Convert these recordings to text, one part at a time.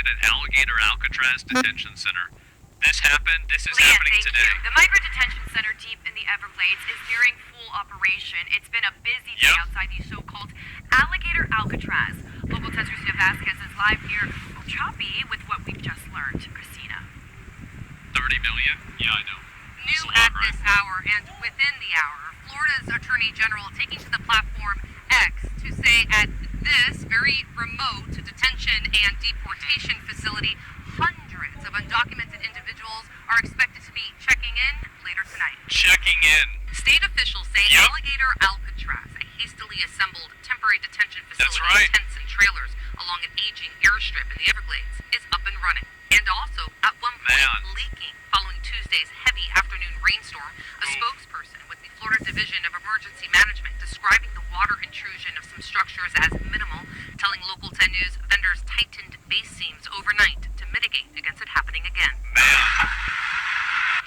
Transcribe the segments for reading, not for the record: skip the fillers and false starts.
arrested at Alligator Alcatraz Detention Center. This happened. This is Leah, happening thank today. you. The Migrant Detention Center deep in the Everglades is nearing full operation. It's been a busy day outside the so-called Alligator Alcatraz. Local 10's Christina Vasquez is live here. Well, choppy with what we've just learned. Christina. 30 million? Yeah, I know. New at this hour and within the hour, Florida's Attorney General taking to the platform X to say at this very remote detention and deportation facility, hundreds of undocumented individuals are expected to be checking in later tonight. Checking in. State officials say Alligator Alcatraz, a hastily assembled temporary detention facility with tents and trailers along an aging airstrip in the Everglades, is up and running. And also, at one point, leaking following Tuesday's heavy afternoon rainstorm. A spokesperson with the Florida Division of Emergency Management describing the water intrusion of some structures as minimal, telling Local 10 News vendors tightened base seams overnight to mitigate against it happening again.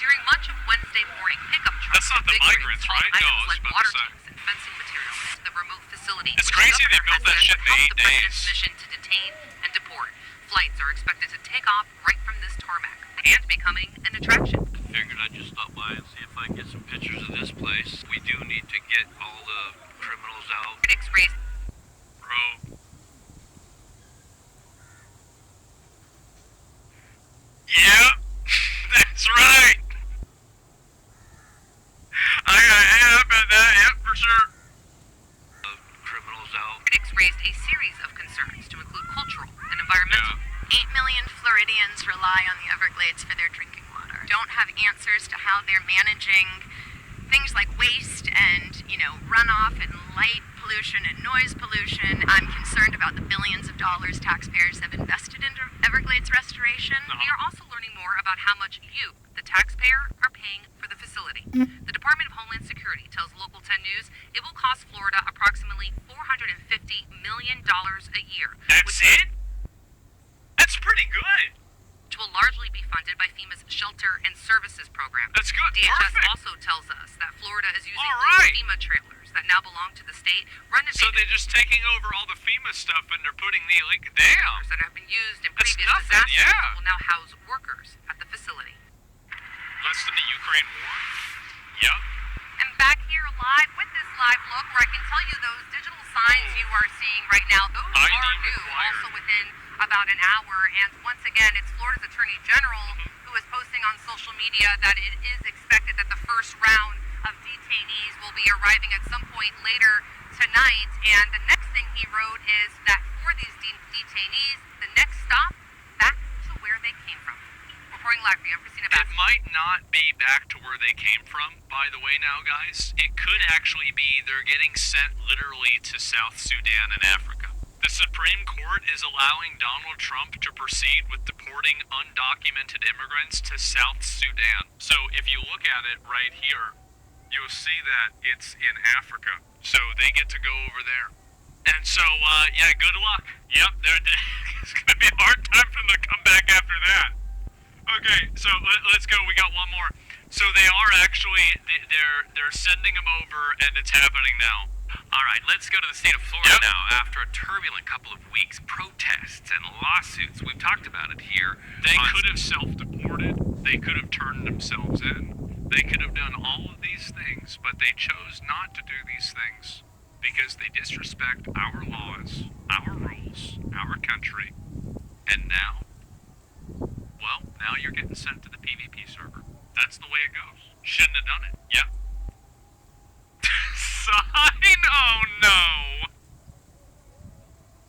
During much of Wednesday morning, pickup trucks That's not the migrants, right? No, I was like about water to say. tanks and fencing materials to the remote facility. It's which crazy the they built that shit in 8 the president's days. mission to detain and deport. Flights are expected to take off right from this tarmac and becoming an attraction. Figured I'd just stop by and see if I can get some pictures of this place. We do need to get all the criminals out. Critics raise. Bro. Yeah, that's right. I bet that, yep, for sure. The criminals out. Critics raised a series of concerns to include cultural and environmental. 8 million Floridians rely on the Everglades for their drinking water. Don't have answers to how they're managing things like waste and, runoff and light pollution and noise pollution. I'm concerned about the billions of dollars taxpayers have invested in Everglades restoration. We are also learning more about how much you, the taxpayer, are paying for the facility. The Department of Homeland Security tells Local 10 News it will cost Florida approximately $450 million a year. That's it? That's pretty good. Which will largely be funded by FEMA's Shelter and Services Program. That's good. DHS Perfect. also tells us that Florida is using All right. FEMA trailers that now belong to the state, So they're just taking over all the FEMA stuff and they're putting the illegal. Damn. that have been used in That's previous nothing, disasters yeah. will now house workers at the facility. Less than the Ukraine war? Yep. And back here live with this live look where I can tell you those digital signs you are seeing right now, those are new, also within about an hour. And once again, it's Florida's Attorney General who is posting on social media that it is expected that the first round of detainees will be arriving at some point later tonight. And the next thing he wrote is that for these detainees, the next stop, back to where they came from. Reporting live for you, I'm Christina Vasquez. It might not be back to where they came from, by the way now, guys. It could actually be they're getting sent literally to South Sudan and Africa. The Supreme Court is allowing Donald Trump to proceed with deporting undocumented immigrants to South Sudan. So if you look at it right here, you'll see that it's in Africa. So they get to go over there. And so, good luck. Yep, it's going to be a hard time for them to come back after that. Okay, so let's go. We got one more. So they are actually, they're sending them over, and it's happening now. All right, let's go to the state of Florida now. After a turbulent couple of weeks, protests and lawsuits, we've talked about it here. They could have self-deported. They could have turned themselves in. They could have done all of these things, but they chose not to do these things because they disrespect our laws, our rules, our country, and now you're getting sent to the PvP server. That's the way it goes. Shouldn't have done it. Yep. Sign? Oh no.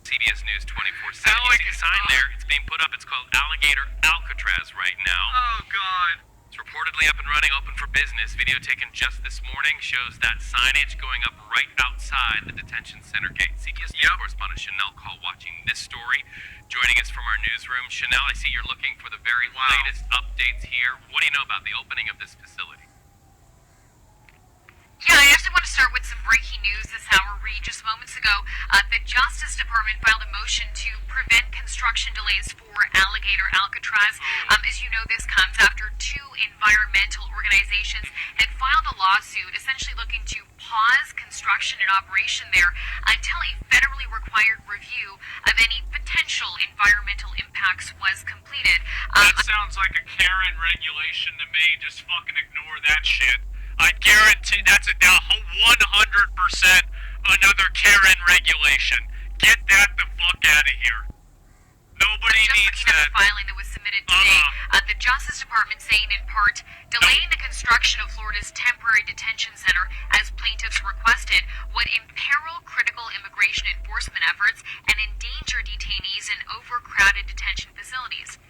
CBS News 24/7. You see the sign there. It's being put up. It's called Alligator Alcatraz right now. Oh God. It's reportedly up and running, open for business. Video taken just this morning shows that signage going up right outside the detention center gate. CBS News correspondent Chanel Call watching this story. Joining us from our newsroom. Chanel, I see you're looking for the very latest updates here. What do you know about the opening of this facility? Yeah, I actually want to start with some breaking news this hour. Read just moments ago, the Justice Department filed a motion to prevent construction delays for Alligator Alcatraz. As you know, this comes after two environmental organizations had filed a lawsuit essentially looking to pause construction and operation there until a federally required review of any potential environmental impacts was completed. That sounds like a Karen regulation to me. Just fucking ignore that shit. I guarantee that's a 100% another Karen regulation. Get that the fuck out of here. Nobody Just needs looking at that. the filing that was submitted today, the Justice Department saying in part, delaying the construction of Florida's temporary detention center as plaintiffs requested would imperil critical immigration enforcement efforts and endanger detainees in overcrowded detention facilities.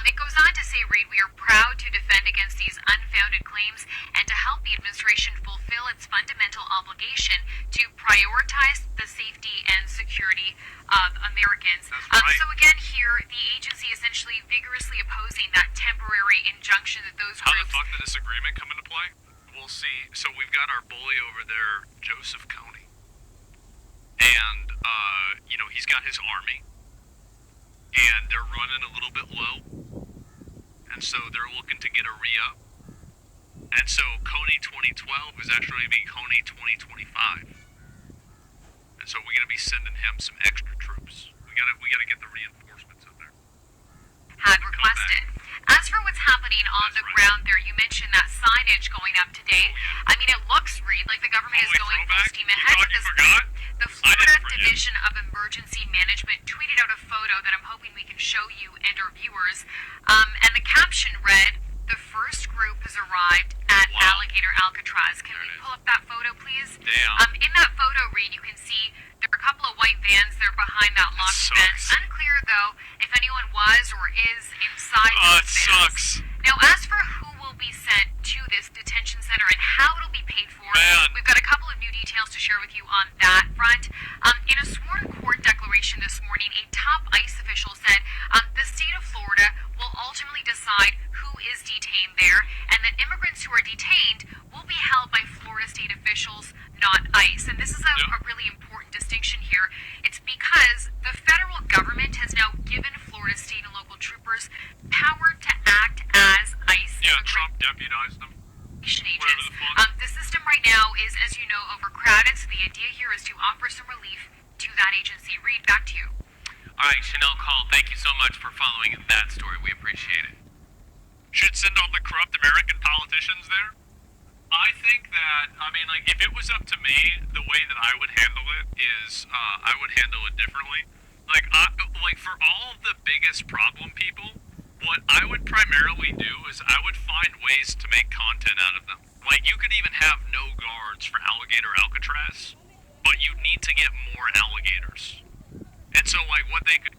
It goes on to say, Reed, we are proud to defend against these unfounded claims and to help the administration fulfill its fundamental obligation to prioritize the safety and security of Americans. That's right. So again here, the agency essentially vigorously opposing that temporary injunction that those How the groups... fuck did this agreement come into play? We'll see. So we've got our bully over there, Joseph Kony. And, he's got his army. And they're running a little bit low. And so they're looking to get a re-up. And so Kony 2012 is actually being Kony 2025. And so we're gonna be sending him some extra troops. We gotta get the reinforcements in there. had requested. As for what's happening on the ground there, you mentioned that signage going up today. I mean, it looks, Reed, like the government is going full steam ahead with this. The Florida Division of Emergency Management tweeted out a photo that I'm hoping we can show you and our viewers. And the caption read, "The first group has arrived at Alligator Alcatraz." Can we pull up that photo, please? Damn. In that photo, Reed, you can see there are a couple of white vans there behind that locked fence. Unclear, though, if anyone was or is inside those vans. Sucks. Now, as for who will be sent to this detention center and how it'll be paid for, we've got a couple of new details to share with you on that front. In a sworn court declaration this morning, a top ICE official said the state of Florida will ultimately decide who is detained there, and that immigrants who are detained will be held by Florida state officials, not ICE. And this is a really important distinction here. It's because the federal government has now given Florida state and local troopers power to act as ICE. Yeah, Trump deputized them. Agents. The system right now is, as you know, overcrowded, so the idea here is to offer some relief to that agency. Reed, back to you. All right, Chanel Call, thank you so much for following that story. We appreciate it. Should send all the corrupt American politicians there? I think that, if it was up to me, the way that I would handle it is, I would handle it differently. For all of the biggest problem people, what I would primarily do is I would find ways to make content out of them. Like, you could even have no guards for Alligator Alcatraz, but you need to get more alligators. And so, what they could...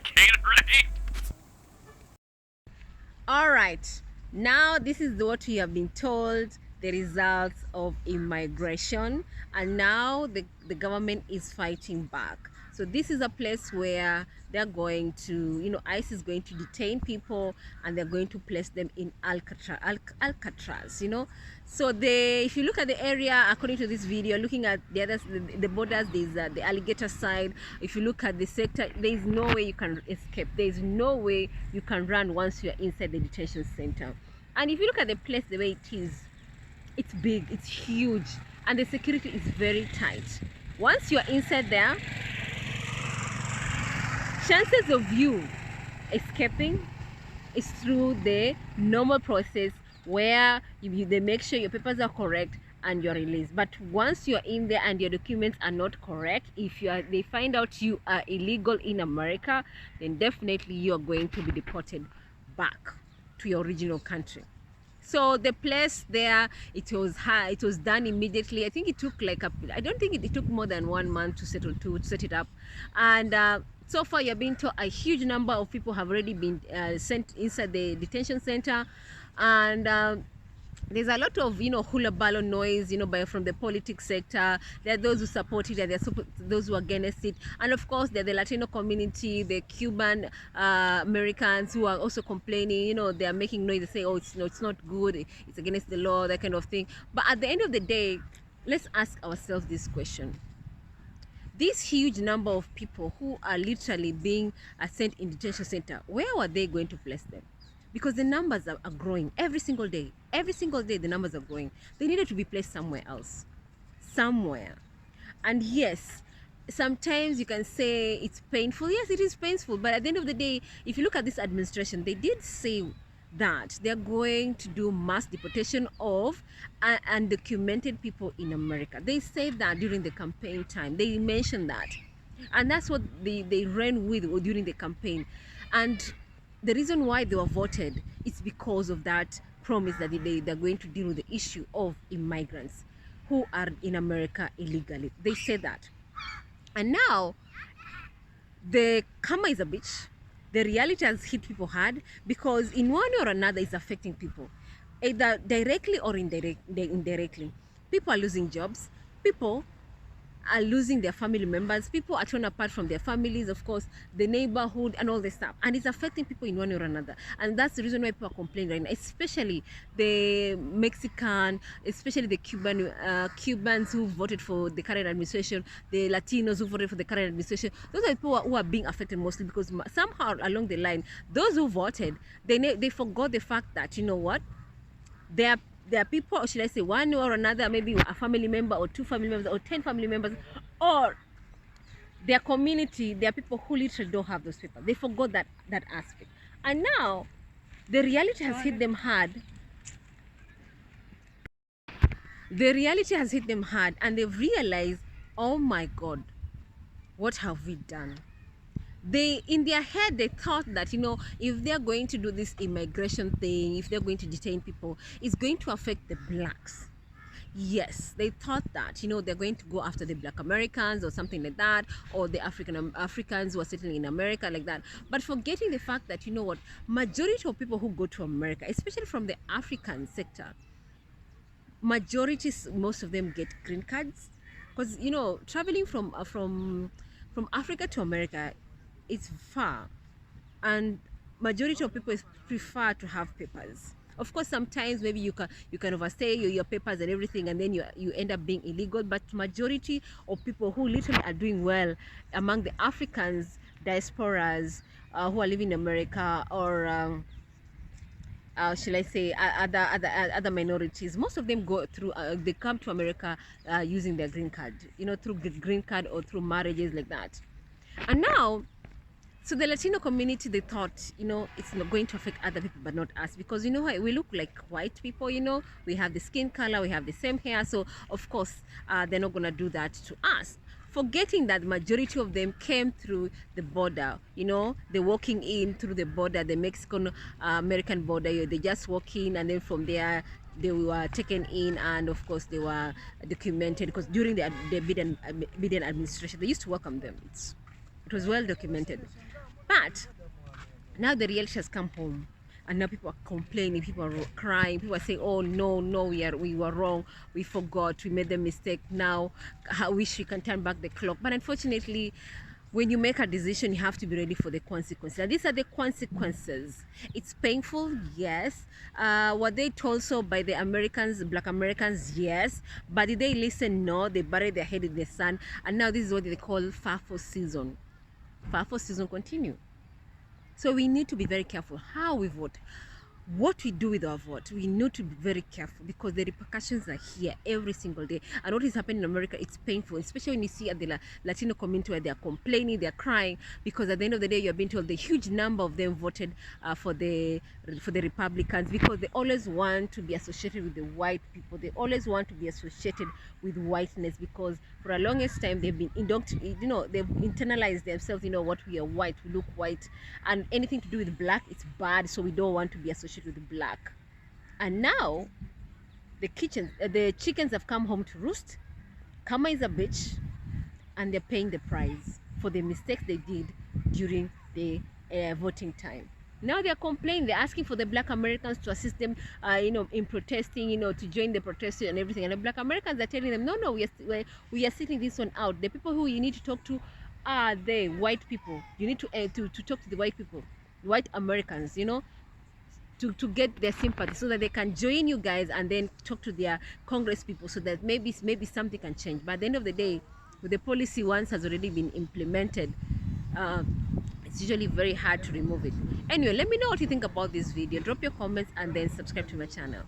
Gatorade? All right, now this is what we have been told, the results of immigration, and now the government is fighting back. So this is a place where they're going to, ICE is going to detain people and they're going to place them in Alcatraz, So if you look at the area, according to this video, looking at the borders, there's the Alligator side. If you look at the sector, there is no way you can escape. There is no way you can run once you're inside the detention center. And if you look at the place the way it is, it's big, it's huge, and the security is very tight. Once you're inside there, chances of you escaping is through the normal process where they make sure your papers are correct and you're released. But once you're in there and your documents are not correct, if they find out you are illegal in America, then definitely you're going to be deported back to your original country. So the place there, it was done immediately. I think it took I don't think it took more than 1 month to set it up. And so far, you're being told a huge number of people have already been sent inside the detention center, and there's a lot of hula balloon noise from the politics sector. There are those who support it and there are those who are against it, and of course there are the Latino community, the Cuban Americans who are also complaining. They are making noise. They say, oh, it's not good, it's against the law, that kind of thing. But at the end of the day, let's ask ourselves this question: this huge number of people who are literally being sent in detention center, where are they going to place them? because the numbers are growing every single day. Every single day, the numbers are growing. They needed to be placed somewhere else, somewhere. And yes, sometimes you can say it's painful. Yes, it is painful. But at the end of the day, if you look at this administration, they did say that they're going to do mass deportation of undocumented people in America. They said that during the campaign time. They mentioned that. And that's what they ran with during the campaign. And the reason why they were voted is because of that promise that they're going to deal with the issue of immigrants who are in America illegally. They said that. And now the karma is a bitch. The reality has hit people hard because in one way or another it's affecting people, either directly or indirectly. People are losing jobs. People are losing their family members. People are torn apart from their families, of course, the neighborhood and all this stuff. And it's affecting people in one way or another. And that's the reason why people are complaining right now, especially the Mexican, especially the Cubans who voted for the current administration, the Latinos who voted for the current administration. Those are people who are being affected mostly because somehow along the line, those who voted, they forgot the fact that, you know what, there are people, or should I say one or another, maybe a family member or 2 family members or 10 family members, or their community, there are people who literally don't have those people. They forgot that aspect. And now the reality has hit them hard. The reality has hit them hard and they've realized, oh my God, what have we done? They, in their head, they thought that, you know, if they're going to do this immigration thing, if they're going to detain people, it's going to affect the blacks. Yes, they thought that, you know, they're going to go after the Black Americans or something like that, or the Africans who are settling in America like that, but forgetting the fact that, you know what, majority of people who go to America, especially from the African sector, most of them get green cards, because, you know, traveling from Africa to America, it's far, and majority of people prefer to have papers. Of course, sometimes maybe you can overstay your papers and everything, and then you end up being illegal. But majority of people who literally are doing well among the Africans, diasporas who are living in America, or shall I say other minorities, most of them go through they come to America using their green card, you know, through green card or through marriages like that. And now, so the Latino community, they thought, you know, it's not going to affect other people but not us, because, you know, we look like white people, you know, we have the skin color, we have the same hair, so of course they're not going to do that to us, forgetting that the majority of them came through the border. You know, they're walking in through the border, the Mexican American border. They just walk in, and then from there they were taken in, and of course they were documented, because during the Biden administration they used to welcome them. It was well documented. But now the reality has come home, and now people are complaining, people are crying, people are saying, oh no, we were wrong, we forgot, we made the mistake. Now I wish we can turn back the clock. But unfortunately, when you make a decision, you have to be ready for the consequences. And these are the consequences. It's painful, yes. Were they told so by the Americans, Black Americans? Yes. But did they listen? No. They buried their head in the sand. And now this is what they call FAFO season. FAFO season continue. So we need to be very careful how we vote, what we do with our vote. We need to be very careful, because the repercussions are here every single day. And what is happening in America, it's painful, especially when you see at the Latino community where they're complaining, they're crying, because at the end of the day, you're being told the huge number of them voted for the Republicans, because they always want to be associated with the white people. They always want to be associated with whiteness, because for a longest time they've been you know, they've internalized themselves, you know what, we are white, we look white, and anything to do with black, it's bad, so we don't want to be associated with black. And now the chickens have come home to roost. Karma is a bitch, and they're paying the price for the mistakes they did during the voting time. Now they're complaining, they're asking for the Black Americans to assist them, you know, in protesting, you know, to join the protest and everything. And the Black Americans are telling them, no, we are sitting this one out. The people who you need to talk to are the white people. You need to talk to the white people, white Americans, you know, to get their sympathy, so that they can join you guys and then talk to their Congress people, so that maybe something can change. But at the end of the day, the policy once has already been implemented, it's usually very hard to remove it. Anyway, let me know what you think about this video. Drop your comments and then subscribe to my channel.